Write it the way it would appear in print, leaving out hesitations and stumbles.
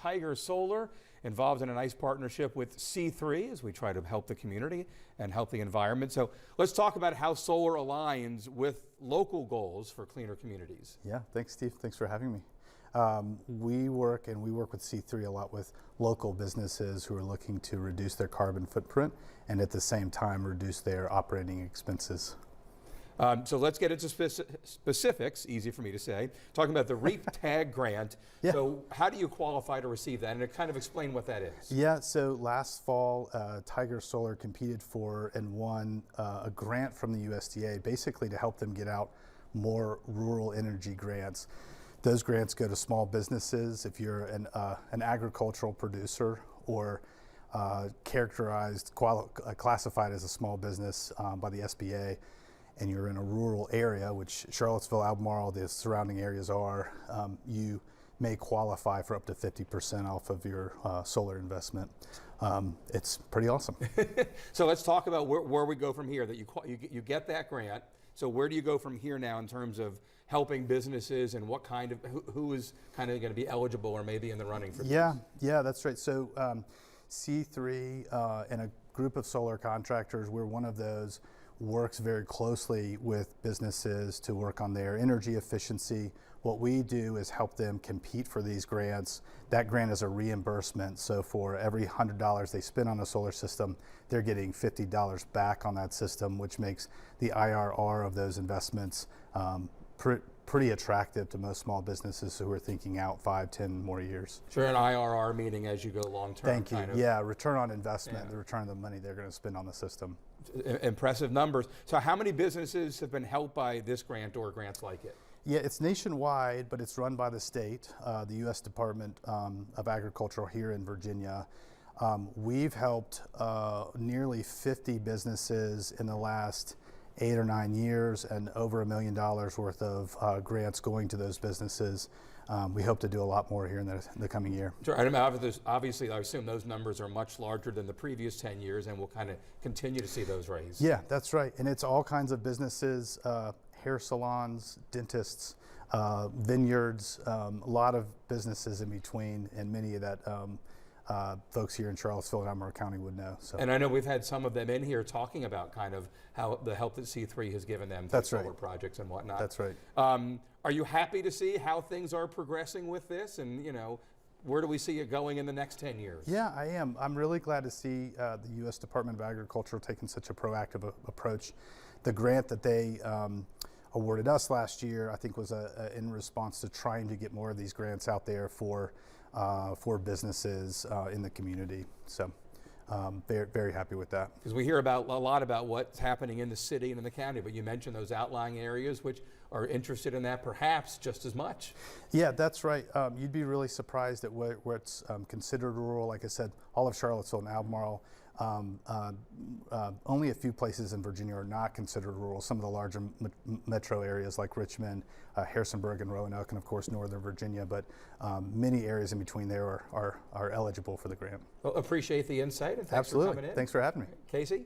Tiger Solar, involved in a nice partnership with C3 as we try to help the community and help the environment. So let's talk about how solar aligns with local goals for cleaner communities. Yeah, thanks, Steve. Thanks for having me. We work with C3 a lot with local businesses who are looking to reduce their carbon footprint and at the same time reduce their operating expenses. So let's get into specifics, easy for me to say, talking about the REAP TAG grant. Yeah. So how do you qualify to receive that? And kind of explain what that is. Yeah, so last fall, Tiger Solar competed for and won a grant from the USDA, basically to help them get out more rural energy grants. Those grants go to small businesses. If you're an agricultural producer or classified as a small business by the SBA, and you're in a rural area, which Charlottesville, Albemarle, the surrounding areas are, you may qualify for up to 50% off of your solar investment. It's pretty awesome. So let's talk about where we go from here. That you get that grant. So where do you go from here now in terms of helping businesses and what kind of who is kind of going to be eligible or maybe in the running for this? Yeah, that's right. So C3 and a group of solar contractors, we're one of those, works very closely with businesses to work on their energy efficiency. What we do is help them compete for these grants. That grant is a reimbursement, so for every $100 they spend on a solar system, they're getting $50 back on that system, which makes the IRR of those investments pretty attractive to most small businesses who are thinking out 5, 10 more years. Sure, an IRR meaning as you go long term. Thank you. Yeah, return on investment, the return of the money they're going to spend on the system. Impressive numbers. So how many businesses have been helped by this grant or grants like it? Yeah, it's nationwide, but it's run by the state, the U.S. Department of Agriculture here in Virginia. We've helped nearly 50 businesses in the last 8 or 9 years, and over $1 million worth of grants going to those businesses. We hope to do a lot more here in the coming year. Sure. Obviously, I assume those numbers are much larger than the previous 10 years, and we'll kind of continue to see those raised. Yeah, that's right. And it's all kinds of businesses, hair salons, dentists, vineyards, a lot of businesses in between, and many of that folks here in Charlottesville and Albemarle County would know. So. And I know we've had some of them in here talking about kind of how the help that C3 has given them through solar projects and whatnot. That's right. Are you happy to see how things are progressing with this? And, where do we see it going in the next 10 years? Yeah, I am. I'm really glad to see the U.S. Department of Agriculture taking such a proactive approach. The grant that they awarded us last year, I think, was in response to trying to get more of these grants out there for businesses in the community. So very, very happy with that. Because we hear a lot about what's happening in the city and in the county, but you mentioned those outlying areas which are interested in that perhaps just as much. Yeah, that's right. You'd be really surprised at what's considered rural. Like I said, all of Charlottesville and Albemarle. Only a few places in Virginia are not considered rural. Some of the larger metro areas like Richmond, Harrisonburg, and Roanoke, and of course Northern Virginia, but many areas in between there are eligible for the grant. Well, appreciate the insight, and thanks Absolutely. for coming in. Thanks for having me. Casey?